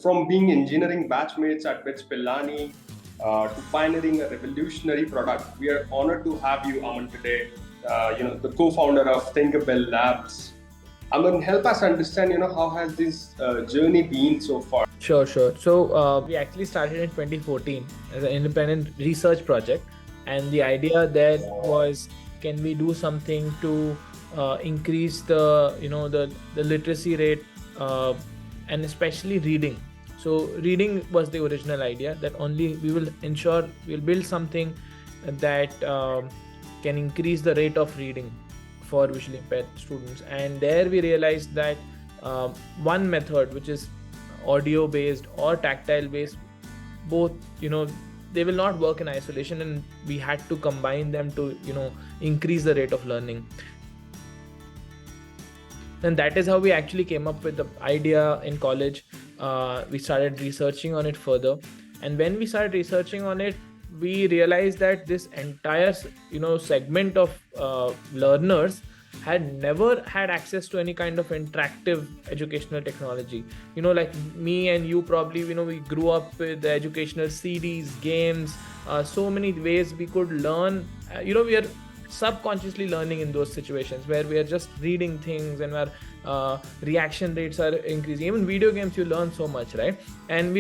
from being engineering batchmates at BITS Pillani to pioneering a revolutionary product. We are honored to have you, Aman, today. The co-founder of ThinkerBell Labs. Aman, help us understand, how has this journey been so far? Sure. So we actually started in 2014 as an independent research project, and the idea there was, can we do something to increase the literacy rate, and especially reading. So reading was the original idea, that only we will ensure we'll build something that can increase the rate of reading for visually impaired students. And there we realized that one method, which is audio based or tactile based, both they will not work in isolation, and we had to combine them to increase the rate of learning. And that is how we actually came up with the idea in college. We started researching on it further, and when we started researching on it, we realized that this entire segment of learners had never had access to any kind of interactive educational technology. Like me and you probably, we grew up with the educational CDs, games, so many ways we could learn. We are subconsciously learning in those situations where we are just reading things, and our reaction rates are increasing. Even video games, you learn so much, right? And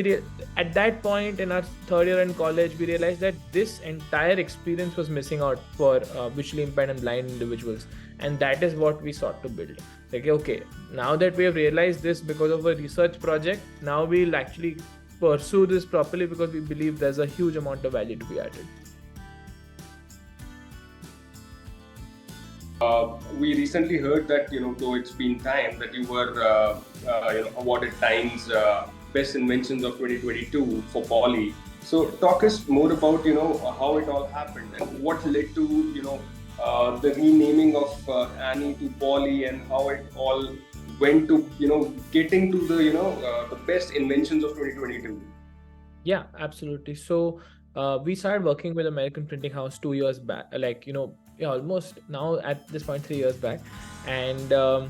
at that point in our third year in college, we realized that this entire experience was missing out for visually impaired and blind individuals. And that is what we sought to build. Like, okay, now that we have realized this because of a research project, now we'll actually pursue this properly, because we believe there's a huge amount of value to be added. We recently heard that, though it's been time, that you were awarded Times Best Inventions of 2022 for Poly. So talk us more about, how it all happened and what led to, the renaming of Annie to Poly, and how it all went to, getting to the best inventions of 2022. Yeah, absolutely. So we started working with American Printing House 2 years back, almost now at this point 3 years back. And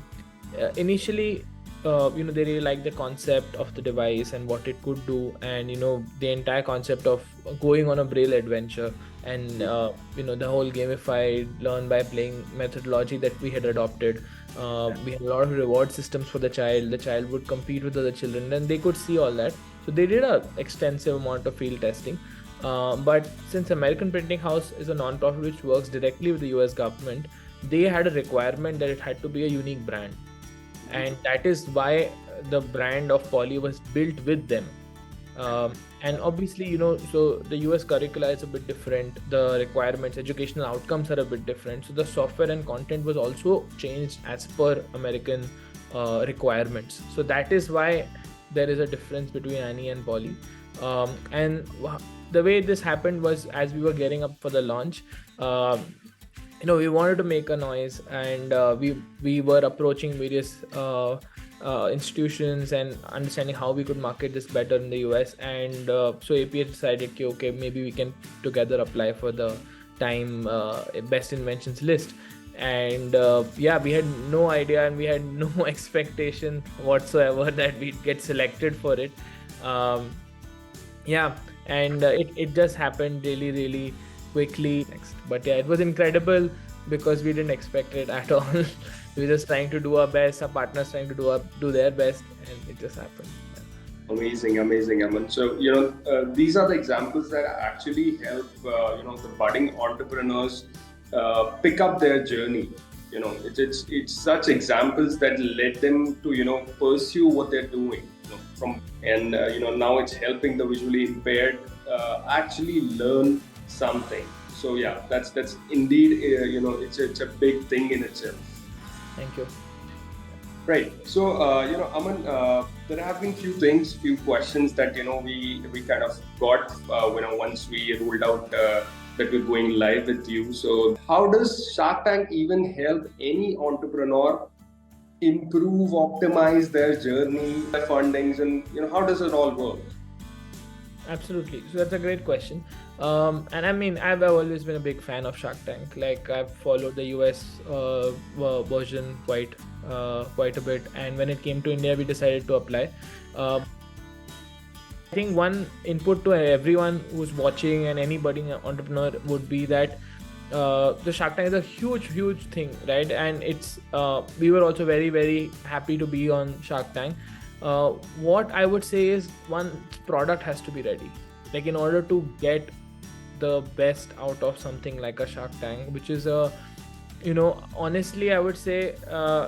initially, they really liked the concept of the device and what it could do, and the entire concept of going on a Braille adventure, and the whole gamified learn by playing methodology that we had adopted. We had a lot of reward systems for the child would compete with other children, and they could see all that. So they did an extensive amount of field testing. But since American Printing House is a non-profit which works directly with the US government, they had a requirement that it had to be a unique brand. And that is why the brand of Poly was built with them. And obviously, so the US curricula is a bit different. The requirements, educational outcomes are a bit different. So the software and content was also changed as per American requirements. So that is why there is a difference between Annie and Poly. And the way this happened was, as we were getting up for the launch, we wanted to make a noise, and we were approaching various institutions and understanding how we could market this better in the US. And so APA decided, okay, maybe we can together apply for the Time Best Inventions list. And we had no idea, and we had no expectation whatsoever that we'd get selected for it. And it just happened really, really quickly. But it was incredible because we didn't expect it at all. We were just trying to do our best, our partners trying to do their best, and it just happened. Amazing, Aman. So, these are the examples that actually help, the budding entrepreneurs pick up their journey. It's such examples that led them to, pursue what they're doing. Now it's helping the visually impaired actually learn something. So yeah, that's indeed, it's a big thing in itself. Thank you. Right. So, Aman, there have been few questions that, we kind of got, once we rolled out that we're going live with you. So how does Shark Tank even help any entrepreneur improve, optimize their journey, their fundings, and, how does it all work? Absolutely. So that's a great question. And I mean, I've always been a big fan of Shark Tank. Like, I've followed the US version quite a bit. And when it came to India, we decided to apply. I think one input to everyone who's watching and any budding entrepreneur would be that the Shark Tank is a huge thing, right? And it's we were also very happy to be on Shark Tank. What I would say is, one, product has to be ready. Like, in order to get the best out of something like a Shark Tank, which is a, honestly, I would say,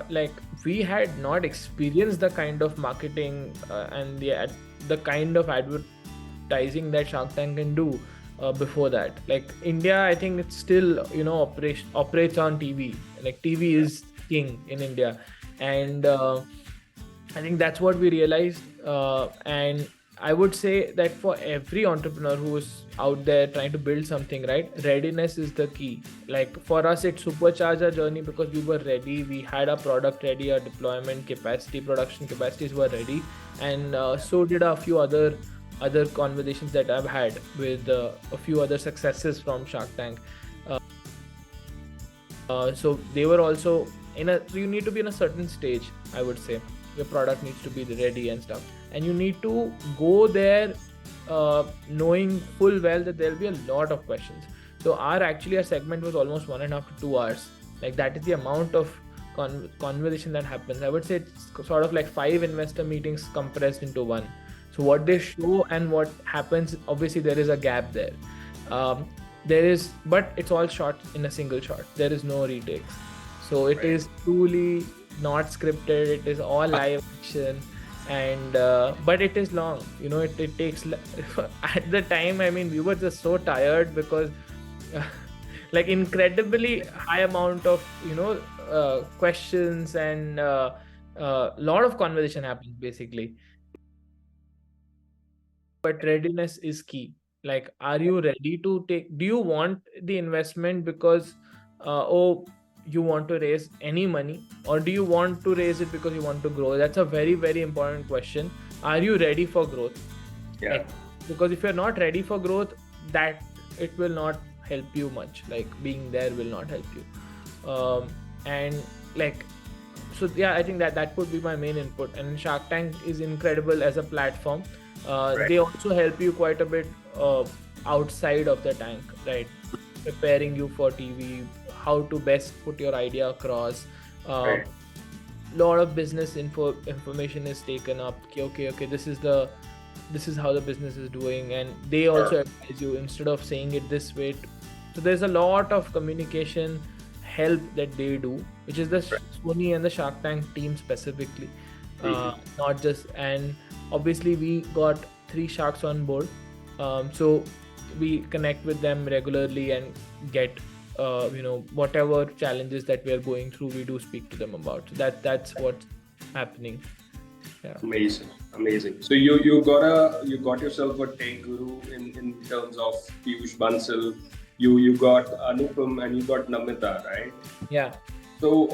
like, we had not experienced the kind of marketing and the kind of advertising that Shark Tank can do before that. Like, India, I think it's still, operates on TV. Like, TV is king in India. And I think that's what we realized. And I would say that for every entrepreneur who is out there trying to build something, right, readiness is the key. Like, for us, it supercharged our journey because we were ready. We had our product ready, our deployment capacity, production capacities were ready, and so did a few other conversations that I've had with a few other successes from Shark Tank. So they were also you need to be in a certain stage, I would say. Your product needs to be ready and stuff, and you need to go there knowing full well that there'll be a lot of questions. So our segment was almost 1.5 to 2 hours. Like, that is the amount of conversation that happens. I would say it's sort of like 5 investor meetings compressed into one. So what they show and what happens, obviously there is a gap there. But it's all shot in a single shot. There is no retakes. So it is truly not scripted. It is all live action. And but it is long. It takes at the time, I mean, we were just so tired because like, incredibly high amount of questions, and lot of conversation happens basically. But readiness is key. Like, are you ready to do you want the investment because you want to raise any money, or do you want to raise it because you want to grow? That's a very important question. Are you ready for growth? Yeah. Because if you're not ready for growth, that it will not help you much. Like, being there will not help you. And like, so yeah, I think that would be my main input. And Shark Tank is incredible as a platform. They also help you quite a bit outside of the tank, right? Preparing you for TV, how to best put your idea across. Lot of business information is taken up. Okay, this is how the business is doing, and they also advise you instead of saying it this way. So there's a lot of communication help that they do, which is the Sony and the Shark Tank team specifically. Not just, and obviously we got 3 sharks on board, so we connect with them regularly and get whatever challenges that we are going through, we do speak to them about. So that's what's happening. Yeah. Amazing. So you got yourself a tech guru in terms of Piyush Bansal. You got Anupam and you got Namita, right? Yeah. So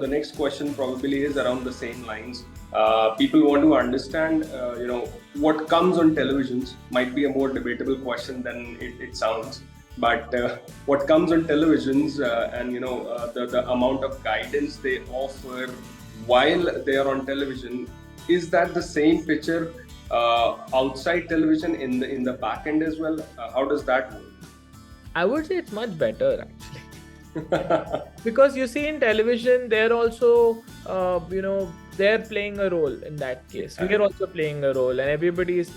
the next question probably is around the same lines. People want to understand, what comes on televisions. Might be a more debatable question than it sounds. But what comes on televisions and the amount of guidance they offer while they are on television, is that the same picture outside television in the back end as well? How does that work? I would say it's much better actually. Because you see, in television, they're also they're playing a role in that case. We're also playing a role, and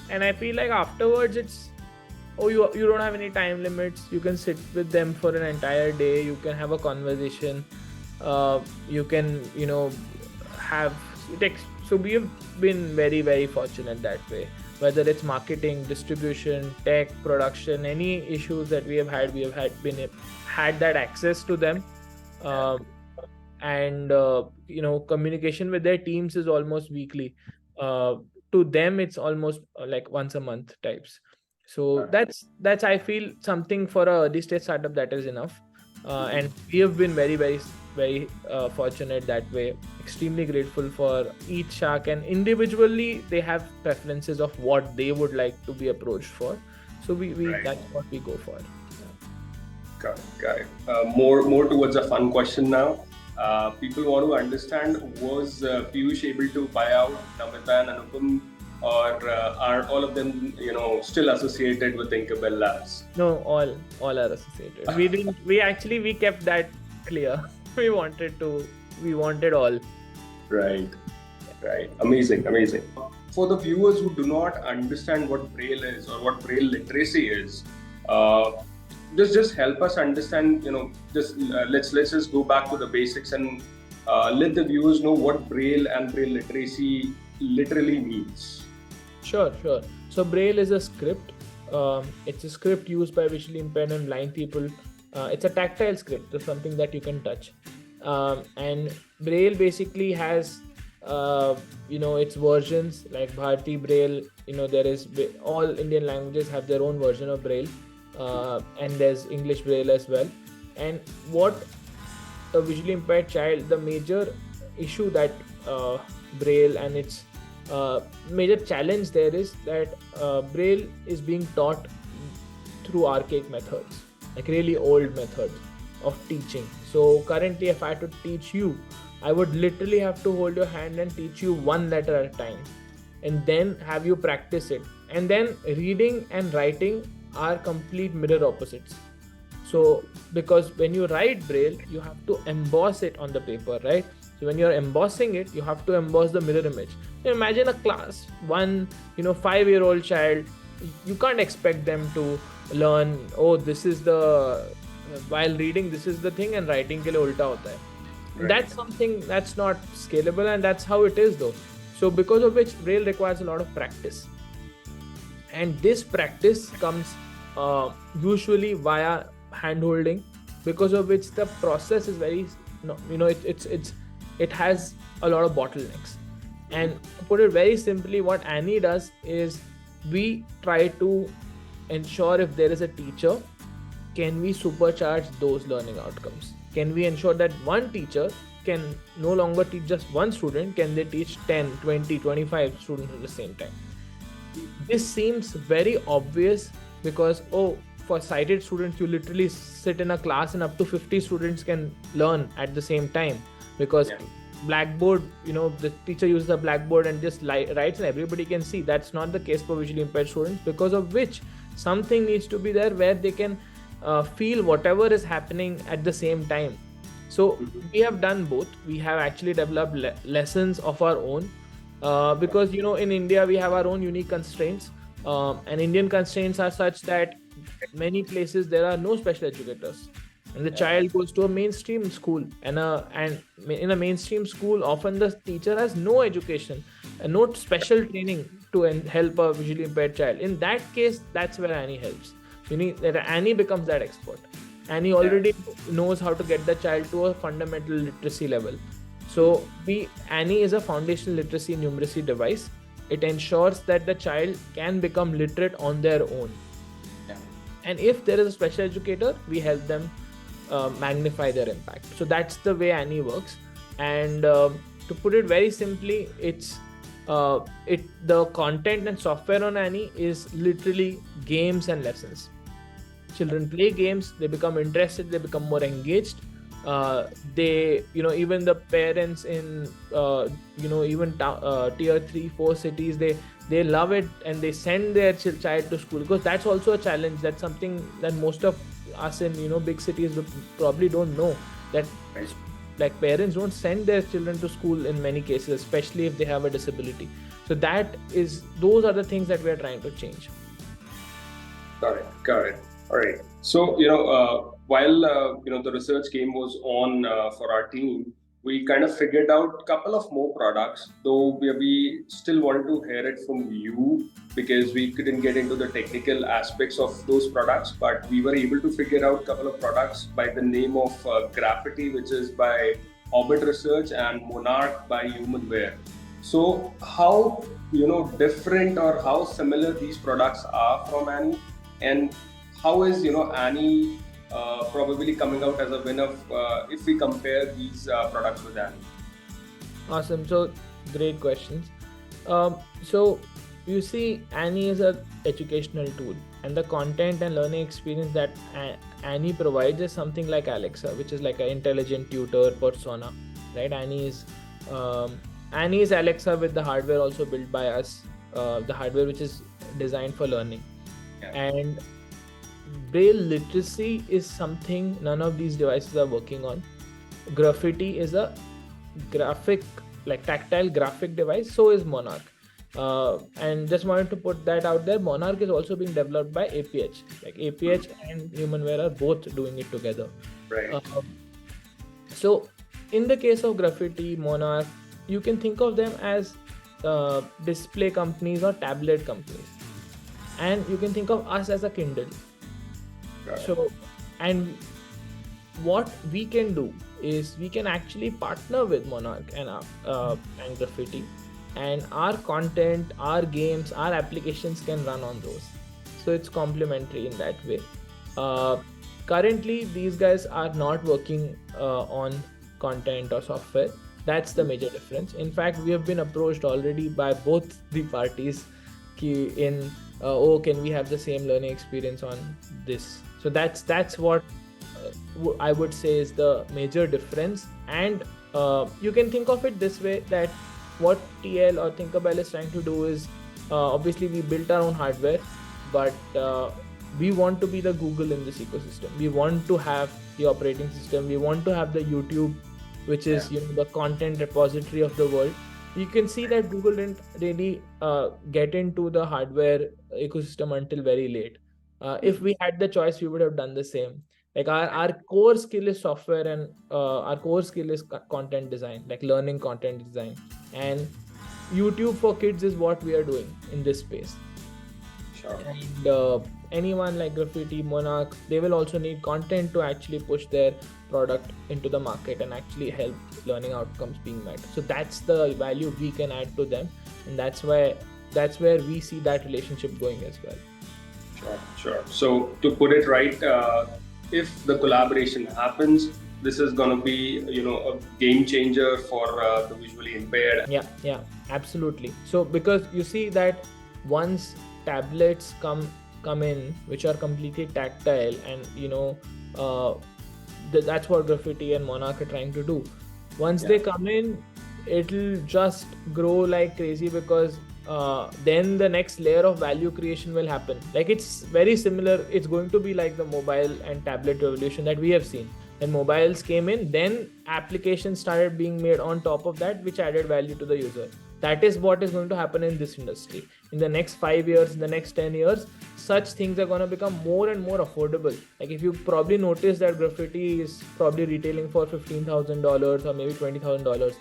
and I feel like afterwards it's, you don't have any time limits. You can sit with them for an entire day. You can have a conversation. You can have text. So we have been very fortunate that way. Whether it's marketing, distribution, tech, production, any issues that we have had that access to them. And communication with their teams is almost weekly. To them, it's almost like once a month types. So that's I feel something for a early stage startup, that is enough. And we have been very fortunate that way. Extremely grateful for each shark, and individually they have preferences of what they would like to be approached for. So we that's what we go for. Got it. More towards a fun question now. People want to understand, was Piyush able to buy out Namita and Anupam or are all of them, still associated with ThinkerBell Labs? No, all are associated. We kept that clear. We wanted all. Right. Amazing. For the viewers who do not understand what Braille is or what Braille literacy is, uh, just help us understand. Let's just go back to the basics and let the viewers know what Braille and Braille literacy literally means. Sure. So Braille is a script. It's a script used by visually impaired and blind people. It's a tactile script. It's something that you can touch. And Braille basically has, its versions like Bharati Braille. There is all Indian languages have their own version of Braille, and there's English Braille as well. And what a visually impaired child, the major issue that Braille and its major challenge there is that Braille is being taught through archaic methods, like really old methods of teaching. So currently, if I had to teach you, I would literally have to hold your hand and teach you one letter at a time, and then have you practice it. And then reading and writing are complete mirror opposites. So because when you write Braille, you have to emboss it on the paper, right? So when you're embossing it, you have to emboss the mirror image. Now imagine a class 1, 5-year-old child. You can't expect them to learn, this is the, while reading this is the thing and writing ke liye ulta hota hai. Right. That's something that's not scalable, and that's how it is though. So because of which Braille requires a lot of practice, and this practice comes usually via hand holding, because of which the process is very, it has a lot of bottlenecks. And to put it very simply, what Annie does is we try to ensure, if there is a teacher, can we supercharge those learning outcomes? Can we ensure that one teacher can no longer teach just one student, can they teach 10, 20, 25 students at the same time? This seems very obvious because, for sighted students, you literally sit in a class and up to 50 students can learn at the same time, because Blackboard, the teacher uses a blackboard and just writes and everybody can see. That's not the case for visually impaired students, because of which something needs to be there where they can feel whatever is happening at the same time. So we have done both. We have actually developed lessons of our own, because in India we have our own unique constraints, and Indian constraints are such that many places there are no special educators, and the child goes to a mainstream school, and in a mainstream school often the teacher has no education and no special training to help a visually impaired child. In that case, that's where Annie helps. Annie becomes that expert. Annie already knows how to get the child to a fundamental literacy level. So Annie is a foundational literacy numeracy device. It ensures that the child can become literate on their own. And if there is a special educator, we help them magnify their impact. So that's the way Annie works. And to put it very simply, it's the content and software on Annie is literally games and lessons. Children play games, they become interested, they become more engaged. They, even the parents in, even tier 3-4 cities, they love it, and they send their child to school, because that's also a challenge. That's something that most of us in big cities probably don't know, that like parents don't send their children to school in many cases, especially if they have a disability. So those are the things that we are trying to change. Got it. All right. So while the research game was on for our team, we kind of figured out a couple of more products, though we still wanted to hear it from you, because we couldn't get into the technical aspects of those products, but we were able to figure out a couple of products by the name of Graffiti, which is by Orbit Research, and Monarch by Humanware. So how different or how similar these products are from Annie, and how is Annie probably coming out as a winner if we compare these products with Annie? Awesome. So great questions. So you see, Annie is an educational tool, and the content and learning experience that Annie provides is something like Alexa, which is like an intelligent tutor persona, right? Annie is Alexa with the hardware also built by us. the hardware which is designed for learning. Yeah. And Braille literacy is something none of these devices are working on. Graffiti is a graphic, like tactile graphic device. So is Monarch. And just wanted to put that out there. Monarch is also being developed by APH. Like APH and HumanWare are both doing it together. Right. So in the case of Graffiti, Monarch, you can think of them as display companies or tablet companies. And you can think of us as a Kindle. Right. So, and what we can do is we can actually partner with Monarch and Graffiti, and our content, our games, our applications can run on those. So it's complementary in that way. Currently, these guys are not working on content or software. That's the major difference. In fact, we have been approached already by both the parties in can we have the same learning experience on this? So that's what I would say is the major difference. And you can think of it this way, that what TL or ThinkerBell is trying to do is obviously we built our own hardware, but we want to be the Google in this ecosystem. We want to have the operating system. We want to have the YouTube, which is the content repository of the world. You can see that Google didn't really get into the hardware ecosystem until very late. If we had the choice, we would have done the same. Like our core skill is software, and our core skill is content design, like learning content design. And YouTube for kids is what we are doing in this space. Sure. And anyone like Graffiti, Monarch, they will also need content to actually push their product into the market and actually help learning outcomes being met. So that's the value we can add to them, and that's where we see that relationship going as well. Sure. So to put it right, if the collaboration happens, this is going to be a game changer for the visually impaired. Yeah, absolutely. So because you see that once tablets come in which are completely tactile, and that's what Graffiti and Monarch are trying to do. Once they come in, it'll just grow like crazy, because then the next layer of value creation will happen. Like it's very similar. It's going to be like the mobile and tablet revolution that we have seen. When mobiles came in, then applications started being made on top of that, which added value to the user. That is what is going to happen in this industry. In the next 5 years, in the next 10 years, such things are going to become more and more affordable. Like if you probably notice that Graffiti is probably retailing for $15,000 or maybe $20,000.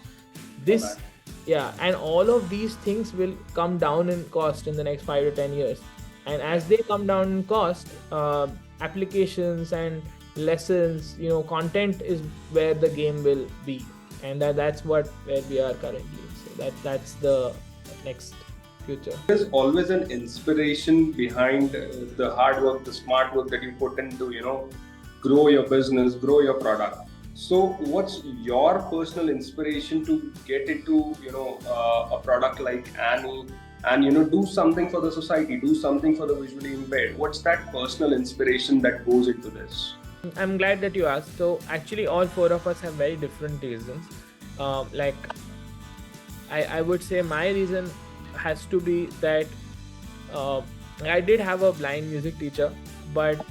And all of these things will come down in cost in the next 5 to 10 years. And as they come down in cost, applications and lessons, content is where the game will be. And that's where we are currently. So that's the next future. There's always an inspiration behind the hard work, the smart work that you put into, grow your business, grow your product. So what's your personal inspiration to get into, a product like Annie and, do something for the society, do something for the visually impaired? What's that personal inspiration that goes into this? I'm glad that you asked. So actually all four of us have very different reasons. I would say my reason has to be that I did have a blind music teacher, but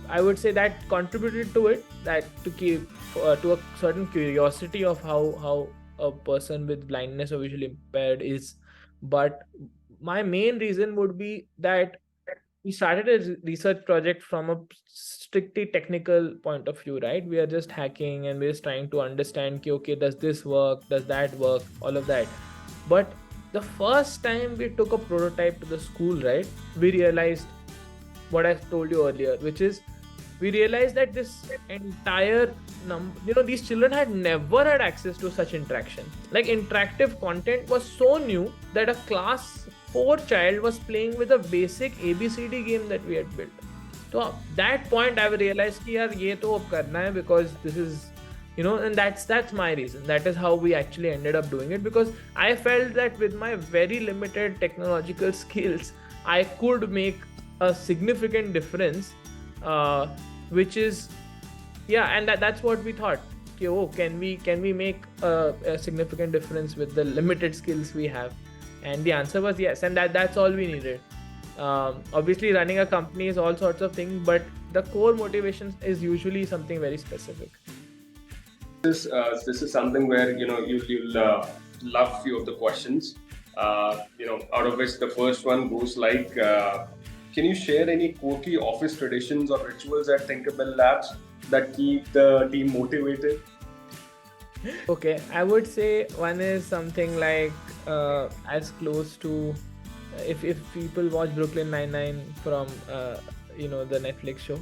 I would say that contributed to it, that to keep to a certain curiosity of how a person with blindness or visually impaired is. But my main reason would be that we started a research project from a strictly technical point of view, right? We are just hacking and we're just trying to understand, okay, does this work? Does that work? All of that. But the first time we took a prototype to the school, right, we realized what I told you earlier, which is we realized that this entire these children had never had access to such interaction. Like interactive content was so new that a class 4 child was playing with a basic ABCD game that we had built. So at that point I realized कि यार ये तो अब करना है, because this is and that's my reason. That is how we actually ended up doing it, because I felt that with my very limited technological skills I could make a significant difference, which is and that's what we thought. Can we make a significant difference with the limited skills we have? And the answer was yes, and that's all we needed. Obviously, running a company is all sorts of things, but the core motivation is usually something very specific. This is something where you'll love few of the questions. Out of which the first one goes like, can you share any quirky office traditions or rituals at ThinkerBell Labs that keep the team motivated? Okay, I would say one is something like as close to if people watch Brooklyn Nine-Nine from the Netflix show,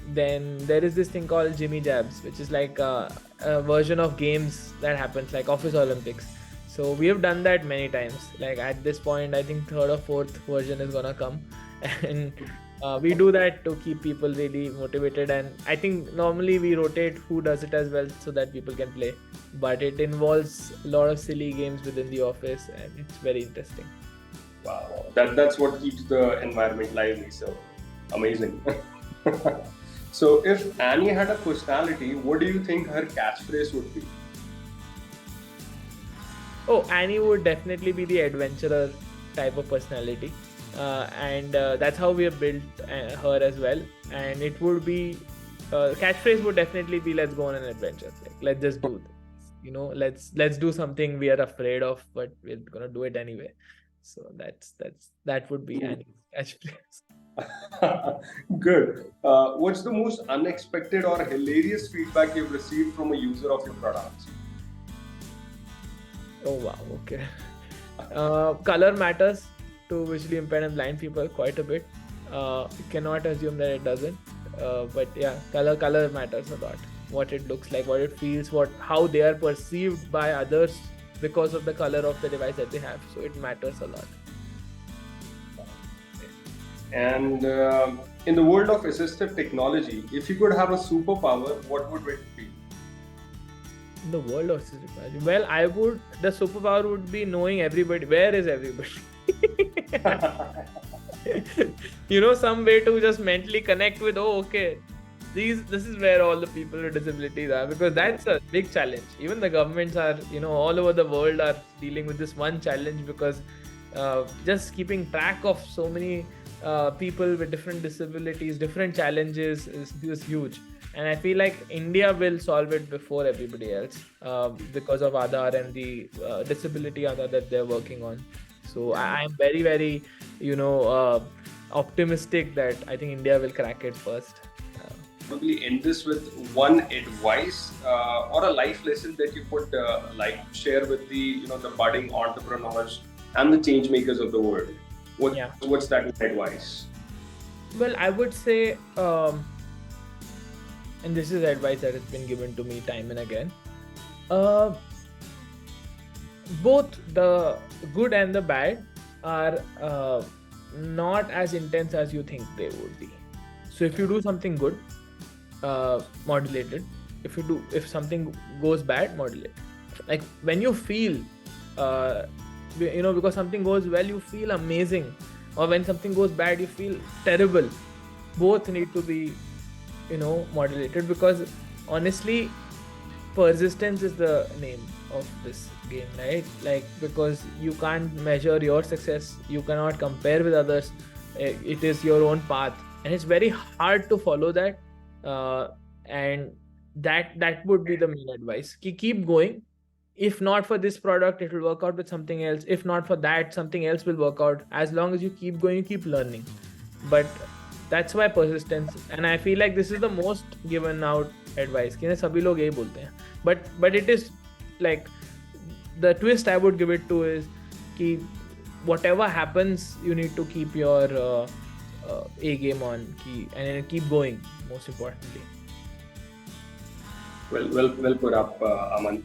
then there is this thing called Jimmy Jabs, which is like a version of games that happens like Office Olympics. So we have done that many times. Like at this point, I think third or fourth version is gonna come, and we do that to keep people really motivated. And I think normally we rotate who does it as well so that people can play. But it involves a lot of silly games within the office, and it's very interesting. Wow, that's what keeps the environment lively. So amazing. So if Annie had a personality, what do you think her catchphrase would be? Oh, Annie would definitely be the adventurer type of personality. And that's how we have built her as well. And it would be, catchphrase would definitely be, let's go on an adventure. Like, let's just do this. Let's do something we are afraid of, but we're gonna do it anyway. So that would be Annie's catchphrase. Good. What's the most unexpected or hilarious feedback you've received from a user of your products? Oh wow, okay. Color matters to visually impaired and blind people quite a bit. You cannot assume that it doesn't. But yeah, color matters a lot. What it looks like, what it feels, how they are perceived by others because of the color of the device that they have. So it matters a lot. And in the world of assistive technology, if you could have a superpower, what would it be? In the world of assistive technology, well, the superpower would be knowing everybody. Where is everybody? Some way to just mentally connect with, this is where all the people with disabilities are, because that's a big challenge. Even the governments are, all over the world are dealing with this one challenge, because just keeping track of so many people with different disabilities, different challenges is huge. And I feel like India will solve it before everybody else because of Aadhaar and the disability Aadhaar that they're working on. So I'm very, very, optimistic that I think India will crack it first. Probably end this with one advice or a life lesson that you could like to share with the the budding entrepreneurs and the change makers of the world. What's that advice? Well, I would say, and this is advice that has been given to me time and again, both the good and the bad are not as intense as you think they would be. So if you do something good, modulate it. If something goes bad, modulate it. Like when you feel because something goes well, you feel amazing, or when something goes bad, you feel terrible. Both need to be modulated, because honestly, persistence is the name of this game, right? Like, because you can't measure your success, you cannot compare with others. It is your own path, and it's very hard to follow that. And that would be the main advice. Keep going. If not for this product, it will work out with something else. If not for that, something else will work out. As long as you keep going, you keep learning. But that's why persistence, and I feel like this is the most given out advice. Sabhi log yehi bolte hain. But it is like, the twist I would give it to is ki whatever happens, you need to keep your A game on, and keep going, most importantly. Well put up, Aman.